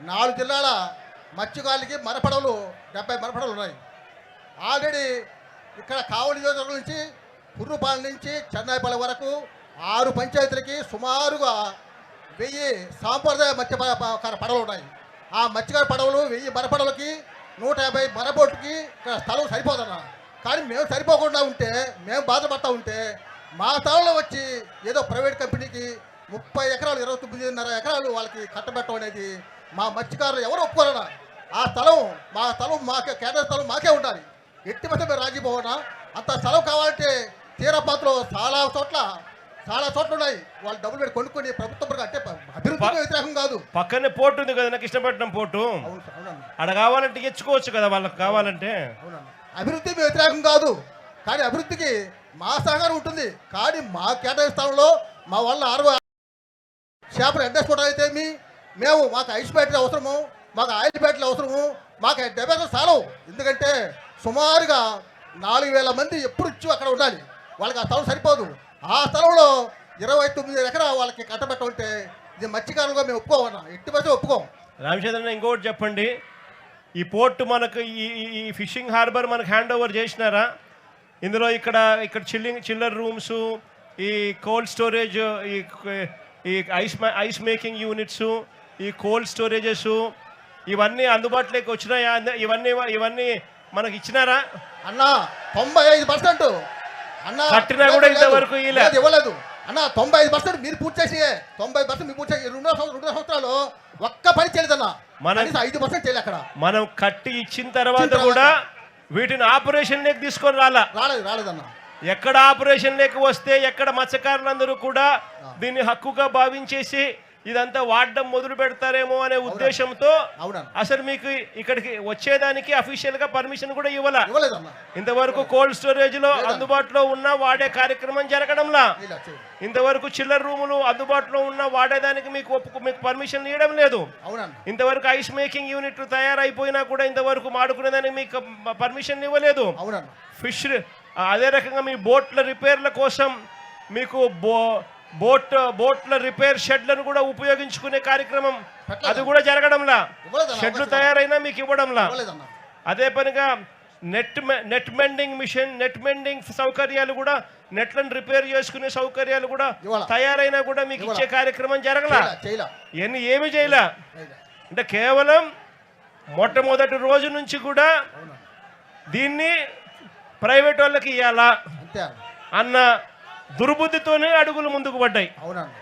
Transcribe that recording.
4 జిల్లాల మత్స్యకారులకి మరపడవలు 70 మరపడవలు ఉన్నాయి. ఆల్రెడీ ఇక్కడ కావలి నియోజకవర్గం నుంచి కుర్రుపాలెం నుంచి చెన్నైపల్లి వరకు 6 పంచాయతీలకి సుమారుగా 1000 సాంప్రదాయ మత్స్యకార పడవలు ఉన్నాయి. ఆ మత్స్యకార పడవలు 1000 మరపడవలకి 150 మరబోటుకి ఇక్కడ స్థలం సరిపోదన్న. కానీ మేము సరిపోకుండా ఉంటే, మేము బాధపడతా ఉంటే మా స్థలంలో వచ్చి ఏదో ప్రైవేట్ కంపెనీకి 30 ఎకరాలు 29.5 ఎకరాలు వాళ్ళకి కట్టబెట్టడం అనేది మా మత్స్యకారులు ఎవరు ఒప్పుకోరన్నా. ఆ స్థలం మాకే, కేంద్ర స్థలం మాకే ఉండాలి. ఎట్టి మధ్య మేము రాజీపోవనా. అంత స్థలం కావాలంటే తీరపాత్రలో చాలా చోట్ల ఉన్నాయి. వాళ్ళు డబ్బులు పెట్టి కొనుక్కొని ప్రభుత్వం అంటే అభివృద్ధికి వ్యతిరేకం కాదు. పక్కనే పోర్టు ఉంది కదా, కృష్ణపట్నం పోర్టు. అక్కడ కావాలంటే ఇచ్చుకోవచ్చు కదా వాళ్ళకి కావాలంటే. అభివృద్ధికి వ్యతిరేకం కాదు, కానీ అభివృద్ధికి మా సహకారం ఉంటుంది. కానీ మా కేటాయించిన స్థలంలో మా వల్ల 60 చేపలు ఎండేసుకోవడం అయితే మేము మాకు ఐస్ బ్యాటరీ అవసరము, మాకు ఆయిల్ బ్యాటరీలు అవసరము, మాకు 70 స్థలం. ఎందుకంటే సుమారుగా 4000 మంది ఎప్పుడు ఇచ్చి అక్కడ ఉండాలి. వాళ్ళకి ఆ స్థలం సరిపోదు. ఆ స్థలంలో 29 ఎకరాలు వాళ్ళకి కట్టబెట్టమంటే ఇది మత్స్యకారులుగా మేము ఒప్పుకోమన్నా, ఎట్టి పరిస్థితి ఒప్పుకోం. రామచంద్రన్, ఇంకోటి చెప్పండి, ఈ పోర్టు మనకు ఈ ఫిషింగ్ హార్బర్ మనకు హ్యాండ్ ఓవర్ చేసినారా? ఇందులో ఇక్కడ చిల్లర్ రూమ్స్, ఈ కోల్డ్ స్టోరేజ్, ఈ ఐస్ మేకింగ్ యూనిట్స్, ఈ కోల్డ్ స్టోరేజెస్ ఇవన్నీ అందుబాటులోకి వచ్చినాయా? ఇవన్నీ మనకి ఇచ్చినారా అన్న? 95% అన్న కట్టినా కూడా ఇంతవరకు ఇవ్వలేదు అన్న. 95% మీరు పూర్తి చేసి 90% మీరు పూర్తి చేసి 2 సంవత్సరాలు ఒక్క పని చేయలేదన్న. మనం 5% చేయలేదు. అక్కడ మనం కట్టి ఇచ్చిన తర్వాత కూడా వీటిని ఆపరేషన్ లేక తీసుకొని రాలేదన్న. ఎక్కడ ఆపరేషన్ లేక వస్తే ఎక్కడ మత్స్యకారులందరూ కూడా దీన్ని హక్కుగా భావించేసి ఇదంతా వాడడం మొదలు పెడతారేమో అనే ఉద్దేశంతో అసలు మీకు ఇక్కడికి వచ్చేదానికి అఫీషియల్ గా పర్మిషన్ కూడా ఇవ్వలేదన్న. ఇంతవరకు కోల్డ్ స్టోరేజ్ లో అందుబాటులో ఉన్న వాడే కార్యక్రమం జరగడంలా, ఇంతవరకు చిల్లర్ రూములు అందుబాటులో ఉన్న వాడేదానికి మీకు పర్మిషన్ ఇవ్వడం లేదు. ఇంతవరకు ఐస్ మేకింగ్ యూనిట్లు తయారైపోయినా కూడా ఇంతవరకు మాడుకునేదానికి మీకు పర్మిషన్ ఇవ్వలేదు. ఫిష్ అదే రకంగా మీ బోట్ల రిపేర్ల కోసం మీకు బోట్ల రిపేర్ షెడ్లను కూడా ఉపయోగించుకునే కార్యక్రమం అది కూడా జరగడంలా. షెడ్లు తయారైనా మీకు ఇవ్వడంలా. అదే పనిగా net mending machine, net mending సౌకర్యాలు కూడా, నెట్లను రిపేర్ చేసుకునే సౌకర్యాలు కూడా తయారైనా కూడా మీకు ఇచ్చే కార్యక్రమం జరగలా. ఇవన్నీ ఏమి చేయలే. అంటే కేవలం మొట్టమొదటి రోజు నుంచి కూడా దీన్ని ప్రైవేట్ వాళ్ళకి ఇవ్వాలా అన్న దుర్బుద్ధితోనే అడుగులు ముందుకు పడ్డాయి.